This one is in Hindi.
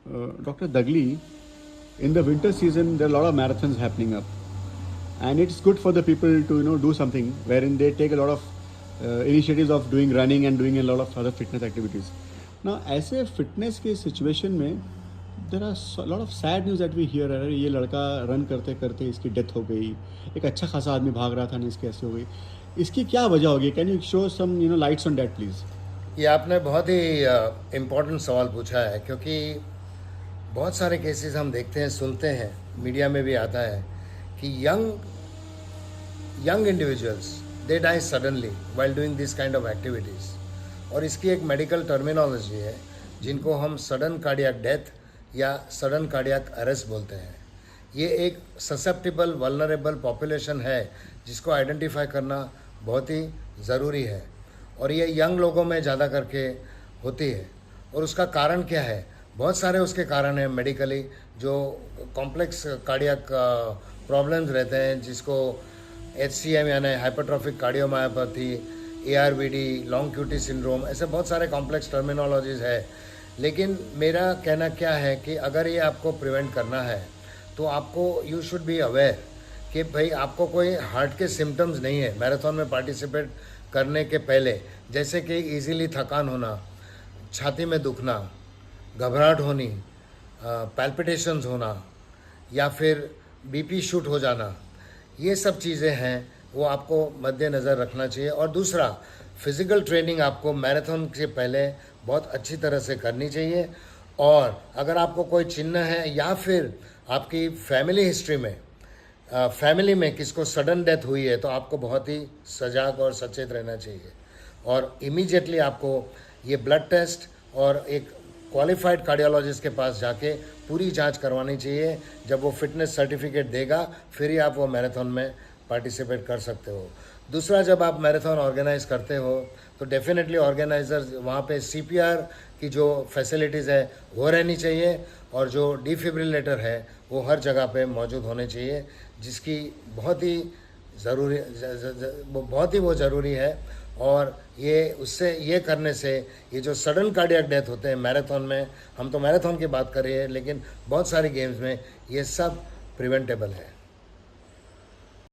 Dr. Dagli, in the winter season, there are a lot of marathons happening up, and it's good for the people to do something wherein they take a lot of initiatives of doing running and doing a lot of other fitness activities. Now, ऐसे fitness के situation में there are a lot of sad news that we hear. अरे ये लड़का रन करते करते इसकी डेथ हो गई, एक अच्छा खासा आदमी भाग रहा था ना, इसकी ऐसे हो गई. इसकी क्या वजह होगी? Can you show some lights on that please? ये आपने बहुत ही इम्पोर्टेंट सवाल पूछा है, क्योंकि बहुत सारे केसेस हम देखते हैं, सुनते हैं, मीडिया में भी आता है कि young individuals they die suddenly while doing this kind of activities. और इसकी एक मेडिकल टर्मिनोलॉजी है जिनको हम सडन कार्डियक डेथ या सडन कार्डियक अरेस्ट बोलते हैं. ये एक ससेप्टिबल वल्नरेबल पॉपुलेशन है जिसको आइडेंटिफाई करना बहुत ही ज़रूरी है, और ये यंग लोगों में ज़्यादा करके होती है. और उसका कारण क्या है? बहुत सारे उसके कारण हैं मेडिकली, जो कॉम्प्लेक्स कार्डियक प्रॉब्लम्स रहते हैं, जिसको HCM यानी hypertrophic cardiomyopathy, ARVD, long QT syndrome, ऐसे बहुत सारे कॉम्प्लेक्स टर्मिनोलॉजीज है. लेकिन मेरा कहना क्या है कि अगर ये आपको प्रिवेंट करना है तो आपको यू शुड बी अवेयर कि भाई आपको कोई हार्ट के सिम्टम्स नहीं है मैराथन में पार्टिसिपेट करने के पहले, जैसे कि इजीली थकान होना, छाती में दुखना, घबराहट होनी, पैल्पिटेशंस होना, या फिर BP शूट हो जाना. ये सब चीज़ें हैं, वो आपको मद्देनज़र रखना चाहिए. और दूसरा, फिज़िकल ट्रेनिंग आपको मैराथन से पहले बहुत अच्छी तरह से करनी चाहिए. और अगर आपको कोई चिन्ह है या फिर आपकी फैमिली हिस्ट्री में फैमिली में किसको सडन डेथ हुई है, तो आपको बहुत ही सजाग और सचेत रहना चाहिए. और इमीडिएटली आपको ये ब्लड टेस्ट और एक क्वालिफाइड कार्डियोलॉजिस्ट के पास जाके पूरी जांच करवानी चाहिए. जब वो फिटनेस सर्टिफिकेट देगा फिर ही आप वो मैराथन में पार्टिसिपेट कर सकते हो. दूसरा, जब आप मैराथन ऑर्गेनाइज करते हो तो डेफिनेटली ऑर्गेनाइजर वहाँ पे CPR की जो फैसिलिटीज़ है वो रहनी चाहिए, और जो डिफिब्रिलेटर है वो हर जगह पे मौजूद होने चाहिए, जिसकी बहुत ही ज़रूरी है. और ये उससे ये करने से ये जो सडन कार्डियक डेथ होते हैं मैराथन में, हम तो मैराथन की बात कर रहे हैं, लेकिन बहुत सारी गेम्स में ये सब प्रिवेंटेबल है.